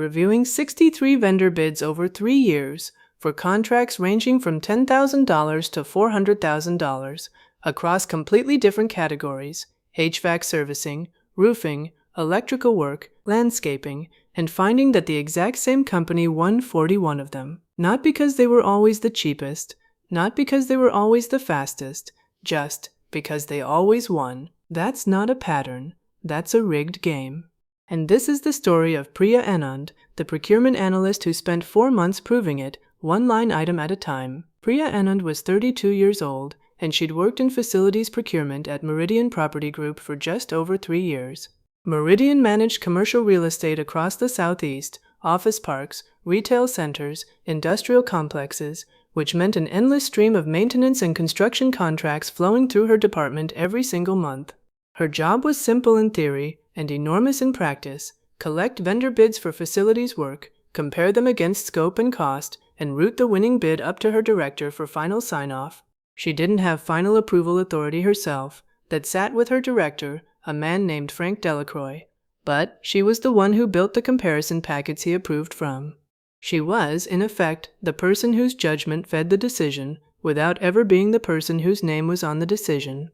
reviewing 63 vendor bids over 3 years for contracts ranging from $10,000 to $400,000 across completely different categories: HVAC servicing, roofing, electrical work, landscaping, and finding that the exact same company won 41 of them. Not because they were always the cheapest, not because they were always the fastest, just because they always won. That's not a pattern, that's a rigged game. And this is the story of Priya Anand, the procurement analyst who spent 4 months proving it, one line item at a time. Priya Anand was 32 years old, and she'd worked in facilities procurement at Meridian Property Group for just over 3 years. Meridian managed commercial real estate across the Southeast, office parks, retail centers, industrial complexes, which meant an endless stream of maintenance and construction contracts flowing through her department every single month. Her job was simple in theory and enormous in practice: collect vendor bids for facilities work, compare them against scope and cost, and route the winning bid up to her director for final sign-off. She didn't have final approval authority herself. That sat with her director, a man named Frank Delacroix, but she was the one who built the comparison packets he approved from. She was, in effect, the person whose judgment fed the decision, without ever being the person whose name was on the decision.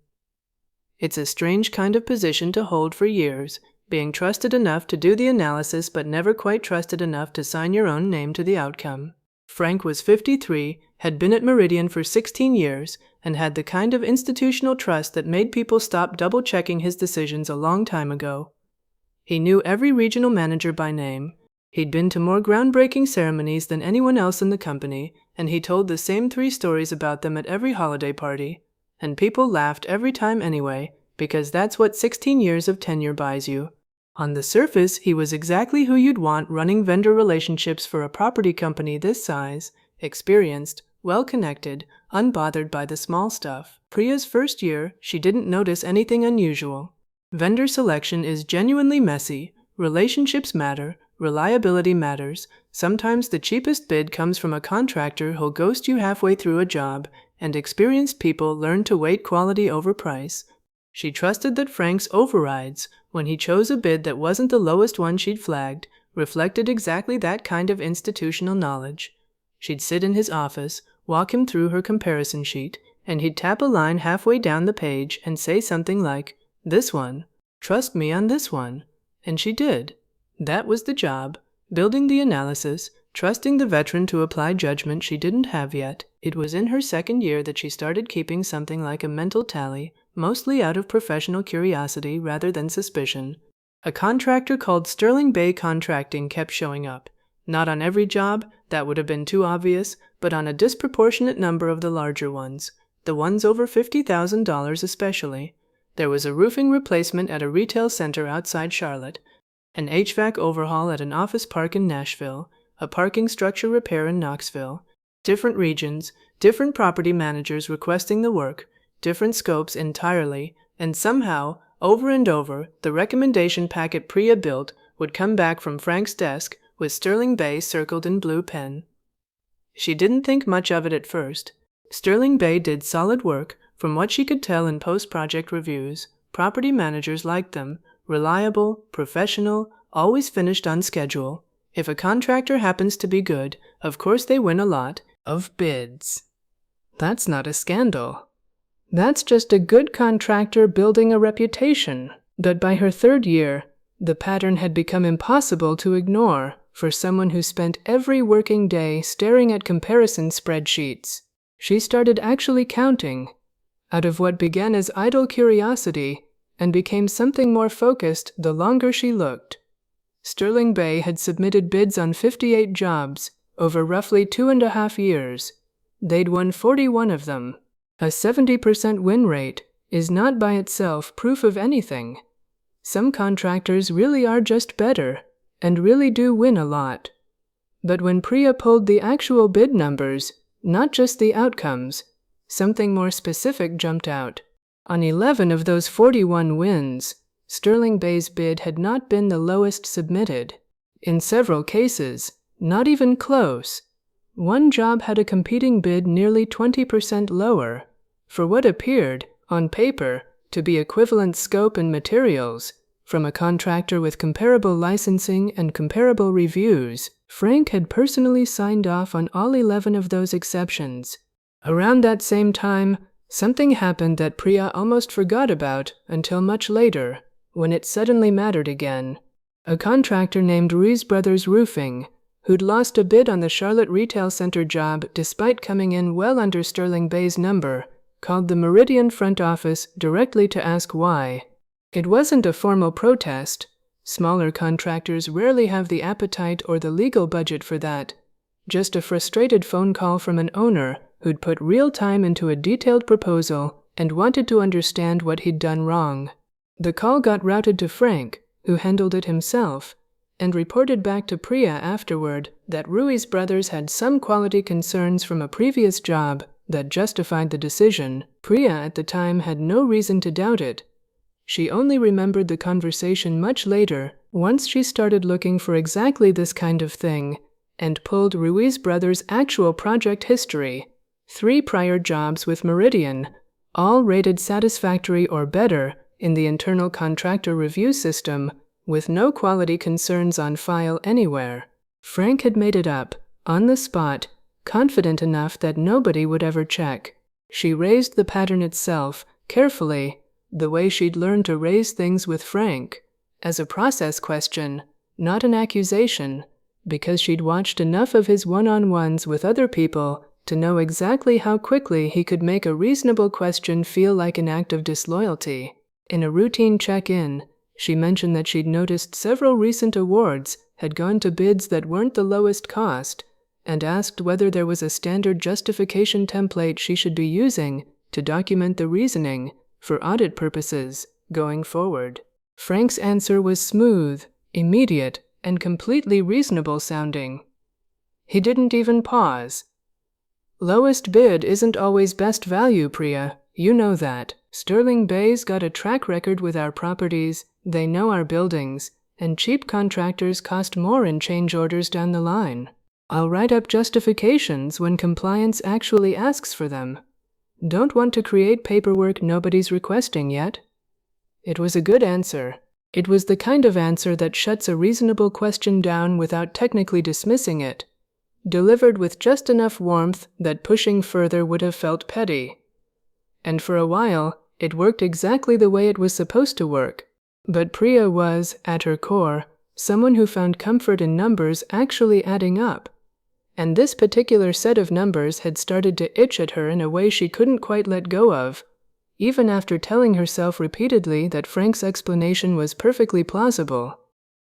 It's a strange kind of position to hold for years, being trusted enough to do the analysis but never quite trusted enough to sign your own name to the outcome. Frank was 53, had been at Meridian for 16 years, and had the kind of institutional trust that made people stop double-checking his decisions a long time ago. He knew every regional manager by name. He'd been to more groundbreaking ceremonies than anyone else in the company, and he told the same 3 stories about them at every holiday party. And people laughed every time anyway, because that's what 16 years of tenure buys you. On the surface, he was exactly who you'd want running vendor relationships for a property company this size: experienced, well-connected, unbothered by the small stuff. Priya's first year, she didn't notice anything unusual. Vendor selection is genuinely messy. Relationships matter. Reliability matters. Sometimes the cheapest bid comes from a contractor who'll ghost you halfway through a job, and experienced people learn to weight quality over price. She trusted that Frank's overrides, when he chose a bid that wasn't the lowest one she'd flagged, reflected exactly that kind of institutional knowledge. She'd sit in his office, walk him through her comparison sheet, and he'd tap a line halfway down the page and say something like, "This one. Trust me on this one." And she did. That was the job: building the analysis, trusting the veteran to apply judgment she didn't have yet. It was in her second year that she started keeping something like a mental tally, mostly out of professional curiosity rather than suspicion. A contractor called Sterling Bay Contracting kept showing up. Not on every job, that would have been too obvious, but on a disproportionate number of the larger ones, the ones over $50,000 especially. There was a roofing replacement at a retail center outside Charlotte, an HVAC overhaul at an office park in Nashville, a parking structure repair in Knoxville. Different regions, different property managers requesting the work, different scopes entirely, and somehow, over and over, the recommendation packet Priya built would come back from Frank's desk with Sterling Bay circled in blue pen. She didn't think much of it at first. Sterling Bay did solid work, from what she could tell in post-project reviews. Property managers liked them: reliable, professional, always finished on schedule. If a contractor happens to be good, of course they win a lot of bids. That's not a scandal. That's just a good contractor building a reputation. But by her 3rd year, the pattern had become impossible to ignore for someone who spent every working day staring at comparison spreadsheets. She started actually counting, out of what began as idle curiosity and became something more focused the longer she looked. Sterling Bay had submitted bids on 58 jobs over roughly 2.5 years. They'd won 41 of them. A 70% win rate is not by itself proof of anything. Some contractors really are just better and really do win a lot. But when Priya pulled the actual bid numbers, not just the outcomes, something more specific jumped out. On 11 of those 41 wins, Sterling Bay's bid had not been the lowest submitted. In several cases, not even close. One job had a competing bid nearly 20% lower, for what appeared, on paper, to be equivalent scope and materials. From a contractor with comparable licensing and comparable reviews, Frank had personally signed off on all 11 of those exceptions. Around that same time, something happened that Priya almost forgot about until much later, when it suddenly mattered again. A contractor named Ruiz Brothers Roofing, who'd lost a bid on the Charlotte Retail Center job despite coming in well under Sterling Bay's number, called the Meridian front office directly to ask why. It wasn't a formal protest. Smaller contractors rarely have the appetite or the legal budget for that. Just a frustrated phone call from an owner who'd put real time into a detailed proposal and wanted to understand what he'd done wrong. The call got routed to Frank, who handled it himself, and reported back to Priya afterward that Ruiz Brothers had some quality concerns from a previous job that justified the decision. Priya at the time had no reason to doubt it. She only remembered the conversation much later, once she started looking for exactly this kind of thing, and pulled Ruiz Brothers' actual project history. 3 prior jobs with Meridian, all rated satisfactory or better in the internal contractor review system, with no quality concerns on file anywhere. Frank had made it up, on the spot, confident enough that nobody would ever check. She raised the pattern itself, carefully, the way she'd learned to raise things with Frank, as a process question, not an accusation, because she'd watched enough of his one-on-ones with other people to know exactly how quickly he could make a reasonable question feel like an act of disloyalty. In a routine check-in, she mentioned that she'd noticed several recent awards had gone to bids that weren't the lowest cost, and asked whether there was a standard justification template she should be using to document the reasoning for audit purposes going forward. Frank's answer was smooth, immediate, and completely reasonable sounding. He didn't even pause. Lowest bid isn't always best value, Priya. You know that. Sterling Bay's got a track record with our properties, they know our buildings, and cheap contractors cost more in change orders down the line. I'll write up justifications when compliance actually asks for them. Don't want to create paperwork nobody's requesting yet. It was a good answer. It was the kind of answer that shuts a reasonable question down without technically dismissing it, delivered with just enough warmth that pushing further would have felt petty. And for a while, it worked exactly the way it was supposed to work. But Priya was, at her core, someone who found comfort in numbers actually adding up. And this particular set of numbers had started to itch at her in a way she couldn't quite let go of, even after telling herself repeatedly that Frank's explanation was perfectly plausible.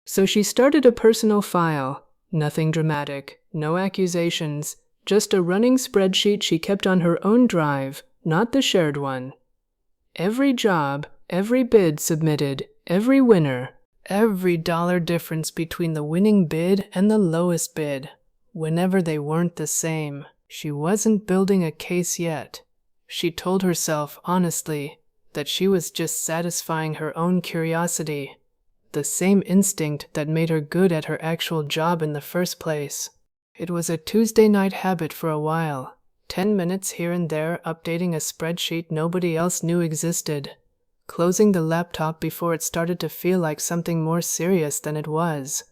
So she started a personal file, nothing dramatic, no accusations, just a running spreadsheet she kept on her own drive, not the shared one. Every job, every bid submitted, every winner, every dollar difference between the winning bid and the lowest bid, whenever they weren't the same. She wasn't building a case yet. She told herself, honestly, that she was just satisfying her own curiosity, the same instinct that made her good at her actual job in the first place. It was a Tuesday night habit for a while, 10 minutes here and there updating a spreadsheet nobody else knew existed, closing the laptop before it started to feel like something more serious than it was.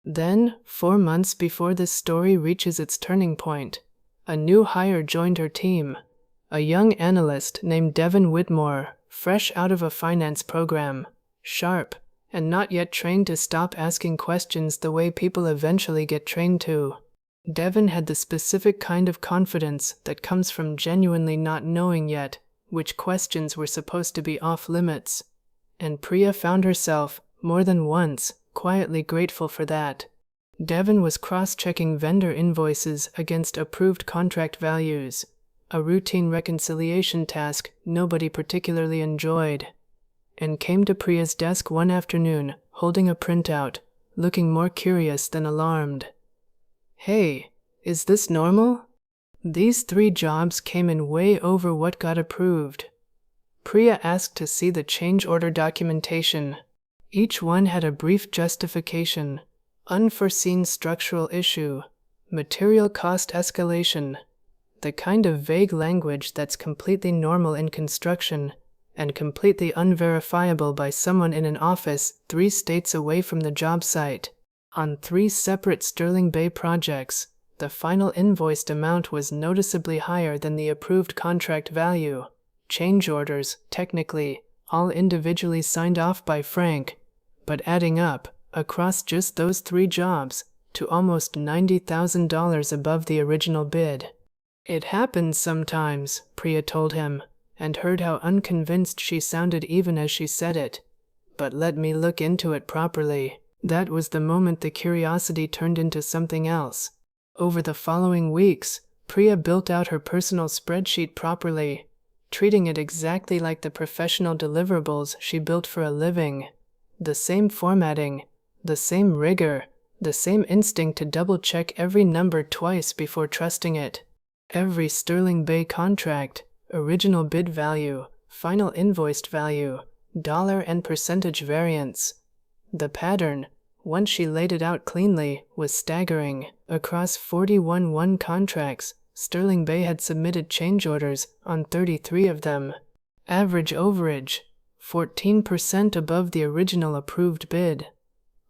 Then, 4 months before this story reaches its turning point, a new hire joined her team, a young analyst named Devin Whitmore, fresh out of a finance program, sharp, and not yet trained to stop asking questions the way people eventually get trained to. Devin had the specific kind of confidence that comes from genuinely not knowing yet which questions were supposed to be off limits, and Priya found herself, more than once, quietly grateful for that. Devin was cross-checking vendor invoices against approved contract values, a routine reconciliation task nobody particularly enjoyed, and came to Priya's desk one afternoon, holding a printout, looking more curious than alarmed. Hey, is this normal? These 3 jobs came in way over what got approved. Priya asked to see the change order documentation. Each one had a brief justification, unforeseen structural issue, material cost escalation, the kind of vague language that's completely normal in construction and completely unverifiable by someone in an office 3 states away from the job site. On 3 separate Sterling Bay projects, the final invoiced amount was noticeably higher than the approved contract value. Change orders, technically, all individually signed off by Frank, but adding up, across just those 3 jobs, to almost $90,000 above the original bid. It happens sometimes, Priya told him, and heard how unconvinced she sounded even as she said it. But let me look into it properly. That was the moment the curiosity turned into something else. Over the following weeks, Priya built out her personal spreadsheet properly, treating it exactly like the professional deliverables she built for a living. The same formatting, the same rigor, the same instinct to double-check every number twice before trusting it. Every Sterling Bay contract, original bid value, final invoiced value, dollar and percentage variance. The pattern, once she laid it out cleanly, was staggering. Across 41 contracts, Sterling Bay had submitted change orders on 33 of them. Average overage, 14% above the original approved bid.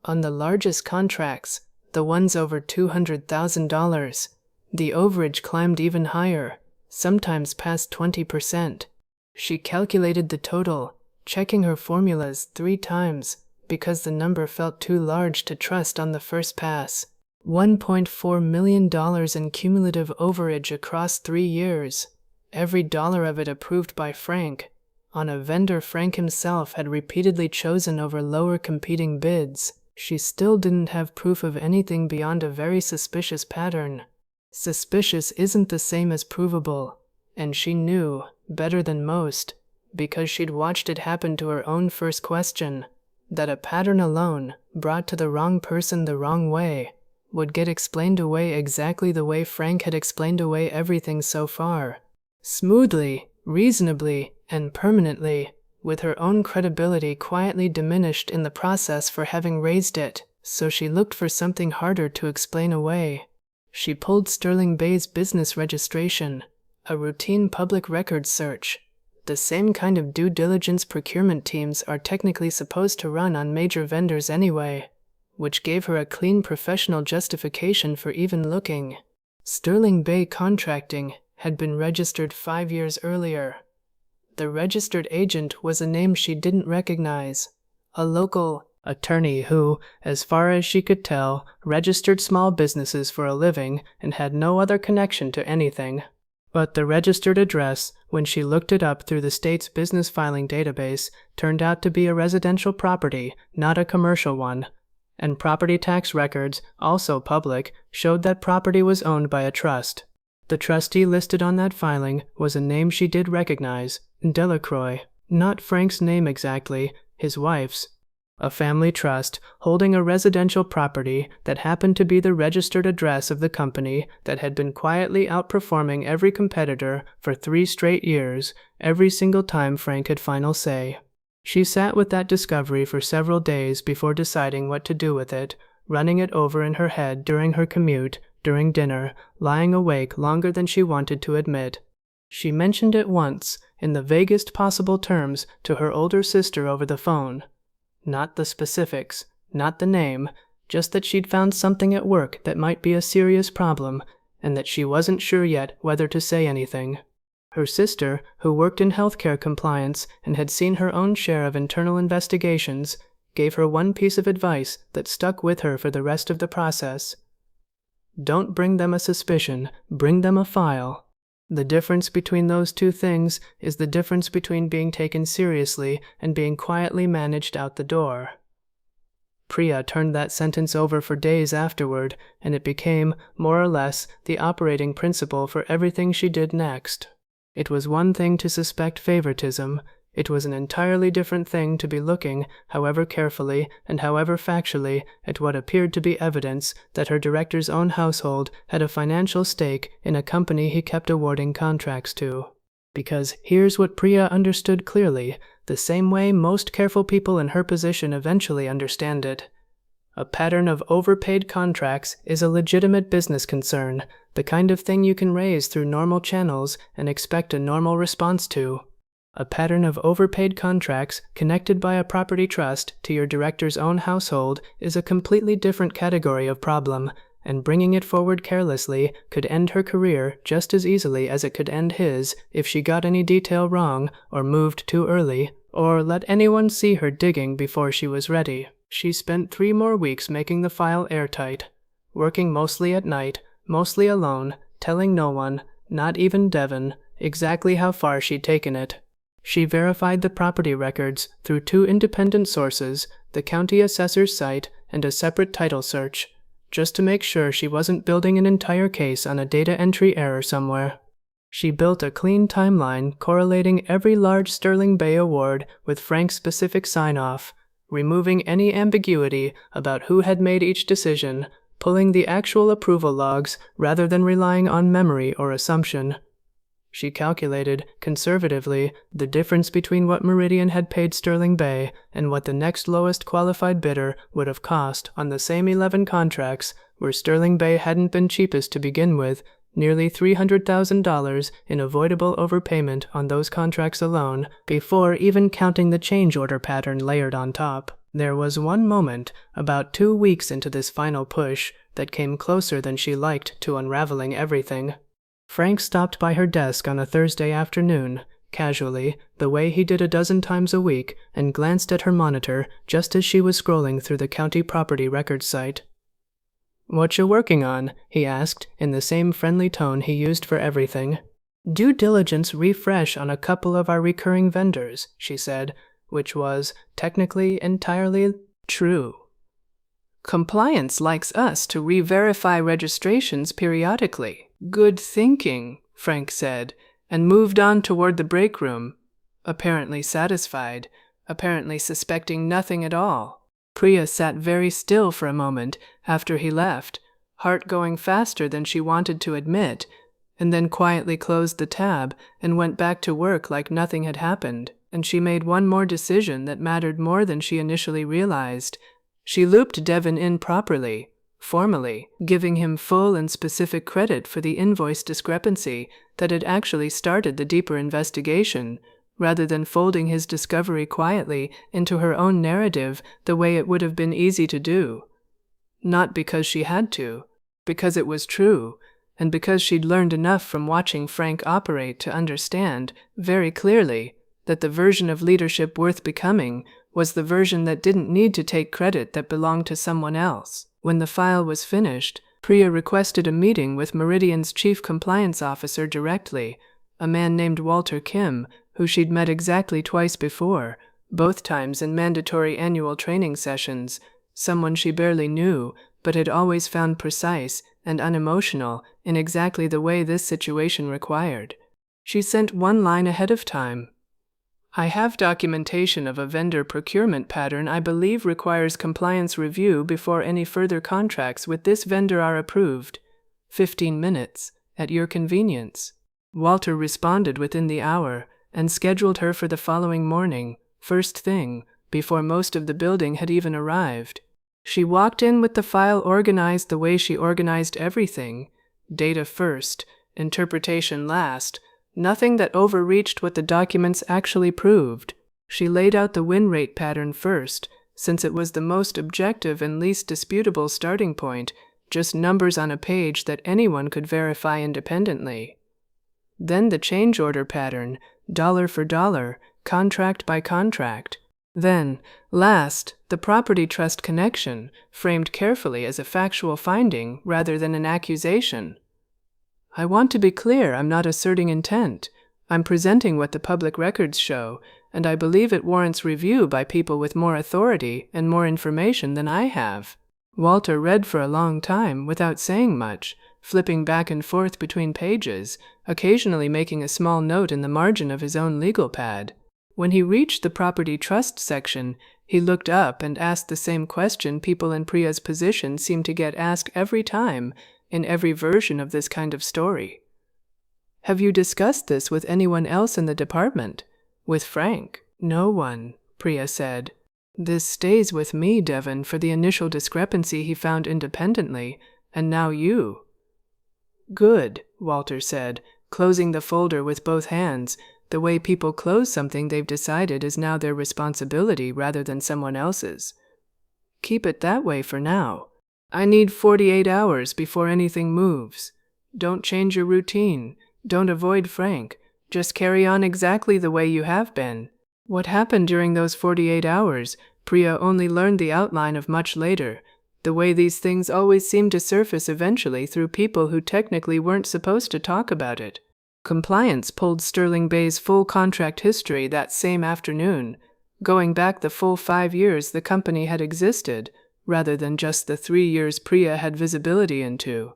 On the largest contracts, the ones over $200,000, the overage climbed even higher, sometimes past 20%. She calculated the total, checking her formulas 3 times, because the number felt too large to trust on the first pass. $1.4 million in cumulative overage across 3 years, every dollar of it approved by Frank, on a vendor Frank himself had repeatedly chosen over lower competing bids. She still didn't have proof of anything beyond a very suspicious pattern. Suspicious isn't the same as provable, and she knew, better than most, because she'd watched it happen to her own first question, that a pattern alone, brought to the wrong person the wrong way, would get explained away exactly the way Frank had explained away everything so far. Smoothly, reasonably, and permanently, with her own credibility quietly diminished in the process for having raised it, so she looked for something harder to explain away. She pulled Sterling Bay's business registration, a routine public records search, the same kind of due diligence procurement teams are technically supposed to run on major vendors anyway, which gave her a clean professional justification for even looking. Sterling Bay Contracting had been registered 5 years earlier. The registered agent was a name she didn't recognize, a local attorney who, as far as she could tell, registered small businesses for a living and had no other connection to anything. But the registered address, when she looked it up through the state's business filing database, turned out to be a residential property, not a commercial one. And property tax records, also public, showed that property was owned by a trust. The trustee listed on that filing was a name she did recognize, Delacroix. Not Frank's name exactly, his wife's. A family trust holding a residential property that happened to be the registered address of the company that had been quietly outperforming every competitor for 3 straight years, every single time Frank had final say. She sat with that discovery for several days before deciding what to do with it, running it over in her head during her commute, during dinner, lying awake longer than she wanted to admit. She mentioned it once, in the vaguest possible terms, to her older sister over the phone. Not the specifics, not the name, just that she'd found something at work that might be a serious problem, and that she wasn't sure yet whether to say anything. Her sister, who worked in healthcare compliance and had seen her own share of internal investigations, gave her one piece of advice that stuck with her for the rest of the process. Don't bring them a suspicion, bring them a file. The difference between those 2 things is the difference between being taken seriously and being quietly managed out the door. Priya turned that sentence over for days afterward, and it became, more or less, the operating principle for everything she did next. It was one thing to suspect favoritism. It was an entirely different thing to be looking, however carefully and however factually, at what appeared to be evidence that her director's own household had a financial stake in a company he kept awarding contracts to. Because here's what Priya understood clearly, the same way most careful people in her position eventually understand it. A pattern of overpaid contracts is a legitimate business concern, the kind of thing you can raise through normal channels and expect a normal response to. A pattern of overpaid contracts connected by a property trust to your director's own household is a completely different category of problem, and bringing it forward carelessly could end her career just as easily as it could end his if she got any detail wrong or moved too early, or let anyone see her digging before she was ready. She spent 3 more weeks making the file airtight, working mostly at night, mostly alone, telling no one, not even Devon, exactly how far she'd taken it. She verified the property records through 2 independent sources, the county assessor's site and a separate title search, just to make sure she wasn't building an entire case on a data entry error somewhere. She built a clean timeline correlating every large Sterling Bay award with Frank's specific sign-off, removing any ambiguity about who had made each decision, pulling the actual approval logs rather than relying on memory or assumption. She calculated, conservatively, the difference between what Meridian had paid Sterling Bay and what the next lowest qualified bidder would have cost on the same 11 contracts where Sterling Bay hadn't been cheapest to begin with, nearly $300,000 in avoidable overpayment on those contracts alone, before even counting the change order pattern layered on top. There was one moment, about 2 weeks into this final push, that came closer than she liked to unraveling everything. Frank stopped by her desk on a Thursday afternoon, casually, the way he did a dozen times a week, and glanced at her monitor just as she was scrolling through the county property records site. "What you working on?" he asked, in the same friendly tone he used for everything. "Due diligence refresh on a couple of our recurring vendors," she said, which was, technically, entirely true. "Compliance likes us to re-verify registrations periodically." "Good thinking," Frank said, and moved on toward the break room, apparently satisfied, apparently suspecting nothing at all. Priya sat very still for a moment after he left, heart going faster than she wanted to admit, and then quietly closed the tab and went back to work like nothing had happened. And she made one more decision that mattered more than she initially realized. She looped Devon in properly, formally, giving him full and specific credit for the invoice discrepancy that had actually started the deeper investigation, rather than folding his discovery quietly into her own narrative the way it would have been easy to do. Not because she had to, because it was true, and because she'd learned enough from watching Frank operate to understand, very clearly, that the version of leadership worth becoming was the version that didn't need to take credit that belonged to someone else. When the file was finished, Priya requested a meeting with Meridian's chief compliance officer directly, a man named Walter Kim, who she'd met exactly twice before, both times in mandatory annual training sessions, someone she barely knew, but had always found precise and unemotional in exactly the way this situation required. She sent one line ahead of time. "I have documentation of a vendor procurement pattern I believe requires compliance review before any further contracts with this vendor are approved. 15 minutes, at your convenience." Walter responded within the hour and scheduled her for the following morning, first thing, before most of the building had even arrived. She walked in with the file organized the way she organized everything, data first, interpretation last, nothing that overreached what the documents actually proved. She laid out the win rate pattern first, since it was the most objective and least disputable starting point, just numbers on a page that anyone could verify independently. Then the change order pattern, dollar for dollar, contract by contract. Then, last, the property trust connection, framed carefully as a factual finding rather than an accusation. "I want to be clear, I'm not asserting intent. I'm presenting what the public records show, and I believe it warrants review by people with more authority and more information than I have." Walter read for a long time without saying much, flipping back and forth between pages, occasionally making a small note in the margin of his own legal pad. When he reached the property trust section, he looked up and asked the same question people in Priya's position seemed to get asked every time, in every version of this kind of story. "Have you discussed this with anyone else in the department?" "With Frank?" "No one," Priya said. "This stays with me, Devon, for the initial discrepancy he found independently, and now you." "Good," Walter said, closing the folder with both hands, The way people close something they've decided is now their responsibility rather than someone else's. Keep it that way for now. I need 48 hours before anything moves. Don't change your routine. Don't avoid Frank. Just carry on exactly the way you have been. What happened during those 48 hours, Priya only learned the outline of much later, the way these things always seem to surface eventually through people who technically weren't supposed to talk about it. Compliance pulled Sterling Bay's full contract history that same afternoon, going back the full 5 years the company had existed, rather than just the 3 years Priya had visibility into.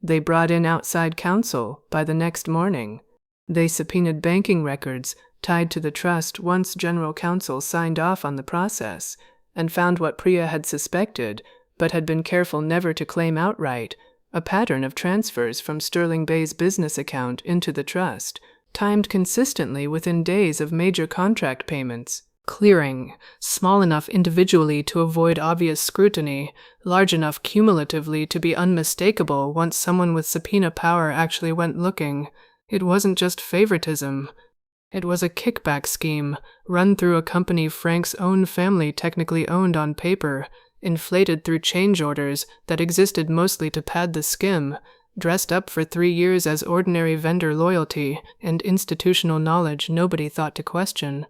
They brought in outside counsel by the next morning. They subpoenaed banking records tied to the trust once general counsel signed off on the process, and found what Priya had suspected, but had been careful never to claim outright, a pattern of transfers from Sterling Bay's business account into the trust, timed consistently within days of major contract payments. Clearing, small enough individually to avoid obvious scrutiny, large enough cumulatively to be unmistakable once someone with subpoena power actually went looking. It wasn't just favoritism. It was a kickback scheme, run through a company Frank's own family technically owned on paper, inflated through change orders that existed mostly to pad the skim, dressed up for 3 years as ordinary vendor loyalty and institutional knowledge nobody thought to question.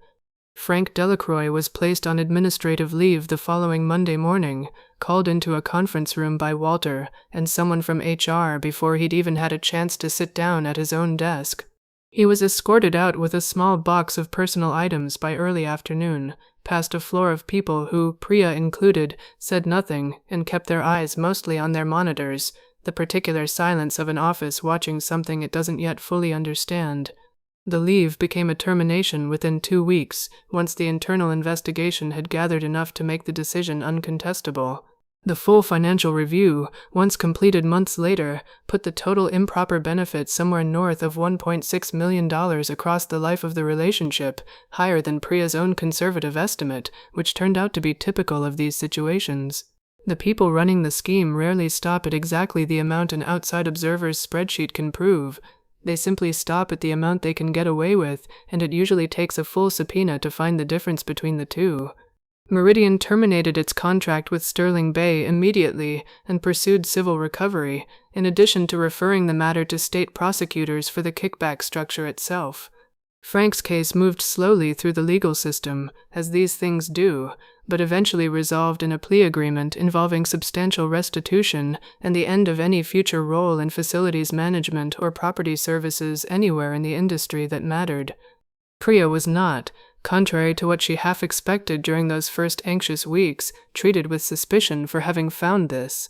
Frank Delacroix was placed on administrative leave the following Monday morning, called into a conference room by Walter and someone from HR before he'd even had a chance to sit down at his own desk. He was escorted out with a small box of personal items by early afternoon, past a floor of people who, Priya included, said nothing and kept their eyes mostly on their monitors, the particular silence of an office watching something it doesn't yet fully understand. The leave became a termination within 2 weeks, once the internal investigation had gathered enough to make the decision uncontestable. The full financial review, once completed months later, put the total improper benefit somewhere north of $1.6 million across the life of the relationship, higher than Priya's own conservative estimate, which turned out to be typical of these situations. The people running the scheme rarely stop at exactly the amount an outside observer's spreadsheet can prove. They simply stop at the amount they can get away with, and it usually takes a full subpoena to find the difference between the two. Meridian terminated its contract with Sterling Bay immediately and pursued civil recovery, in addition to referring the matter to state prosecutors for the kickback structure itself. Frank's case moved slowly through the legal system, as these things do, but eventually resolved in a plea agreement involving substantial restitution and the end of any future role in facilities management or property services anywhere in the industry that mattered. Priya was not, contrary to what she half expected during those first anxious weeks, treated with suspicion for having found this.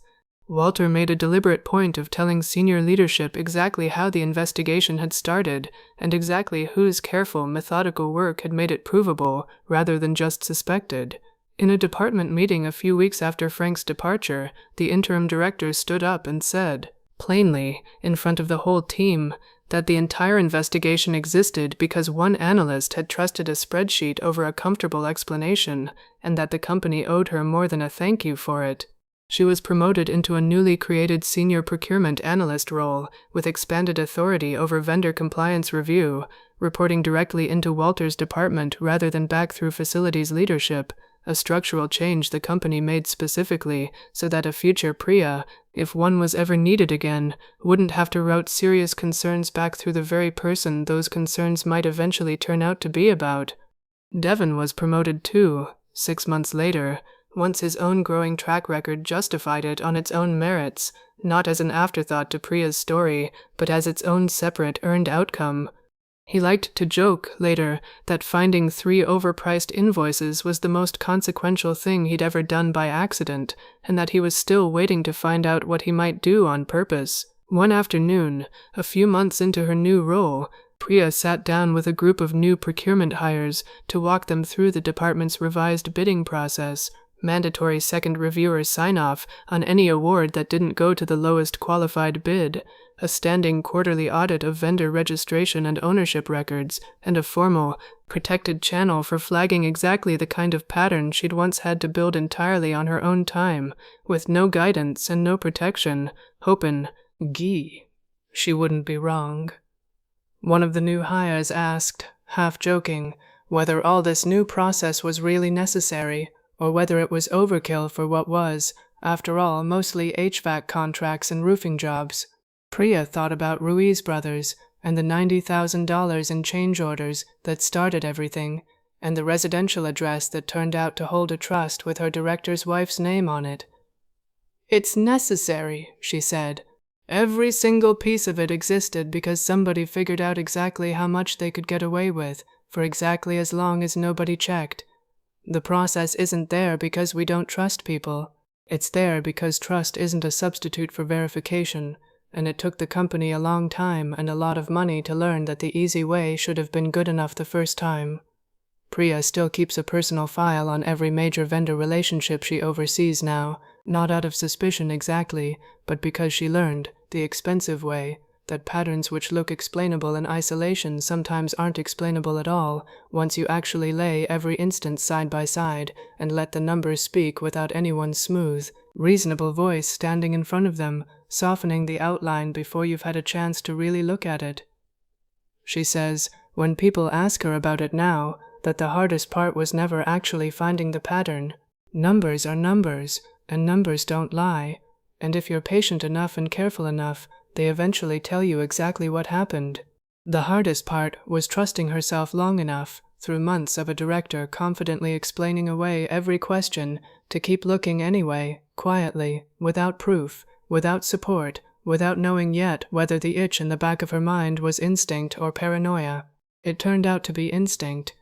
Walter made a deliberate point of telling senior leadership exactly how the investigation had started, and exactly whose careful, methodical work had made it provable rather than just suspected. In a department meeting a few weeks after Frank's departure, the interim director stood up and said, plainly, in front of the whole team, that the entire investigation existed because one analyst had trusted a spreadsheet over a comfortable explanation, and that the company owed her more than a thank you for it. She was promoted into a newly created senior procurement analyst role, with expanded authority over vendor compliance review, reporting directly into Walter's department rather than back through facilities leadership, a structural change the company made specifically so that a future Priya, if one was ever needed again, wouldn't have to route serious concerns back through the very person those concerns might eventually turn out to be about. Devon was promoted too, 6 months later, once his own growing track record justified it on its own merits, not as an afterthought to Priya's story, but as its own separate earned outcome. He liked to joke, later, that finding 3 overpriced invoices was the most consequential thing he'd ever done by accident, and that he was still waiting to find out what he might do on purpose. One afternoon, a few months into her new role, Priya sat down with a group of new procurement hires to walk them through the department's revised bidding process, mandatory second reviewer sign-off on any award that didn't go to the lowest qualified bid, a standing quarterly audit of vendor registration and ownership records, and a formal, protected channel for flagging exactly the kind of pattern she'd once had to build entirely on her own time, with no guidance and no protection, hopin', she wouldn't be wrong. One of the new hires asked, half joking, whether all this new process was really necessary, or whether it was overkill for what was, after all, mostly HVAC contracts and roofing jobs. Priya thought about Ruiz Brothers and the $90,000 in change orders that started everything, and the residential address that turned out to hold a trust with her director's wife's name on it. "It's necessary," she said. "Every single piece of it existed because somebody figured out exactly how much they could get away with for exactly as long as nobody checked. The process isn't there because we don't trust people. It's there because trust isn't a substitute for verification, and it took the company a long time and a lot of money to learn that the easy way should have been good enough the first time." Priya still keeps a personal file on every major vendor relationship she oversees now, not out of suspicion exactly, but because she learned, the expensive way, that patterns which look explainable in isolation sometimes aren't explainable at all once you actually lay every instance side by side and let the numbers speak without anyone's smooth, reasonable voice standing in front of them, softening the outline before you've had a chance to really look at it. She says, when people ask her about it now, that the hardest part was never actually finding the pattern. Numbers are numbers, and numbers don't lie, and if you're patient enough and careful enough, they eventually tell you exactly what happened. The hardest part was trusting herself long enough, through months of a director confidently explaining away every question, to keep looking anyway, quietly, without proof, without support, without knowing yet whether the itch in the back of her mind was instinct or paranoia. It turned out to be instinct.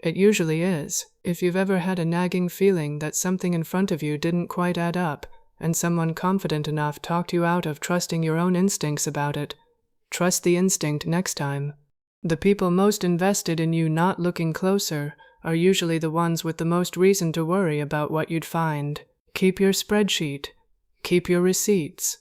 It usually is. If you've ever had a nagging feeling that something in front of you didn't quite add up, and someone confident enough talked you out of trusting your own instincts about it, trust the instinct next time. The people most invested in you not looking closer are usually the ones with the most reason to worry about what you'd find. Keep your spreadsheet. Keep your receipts.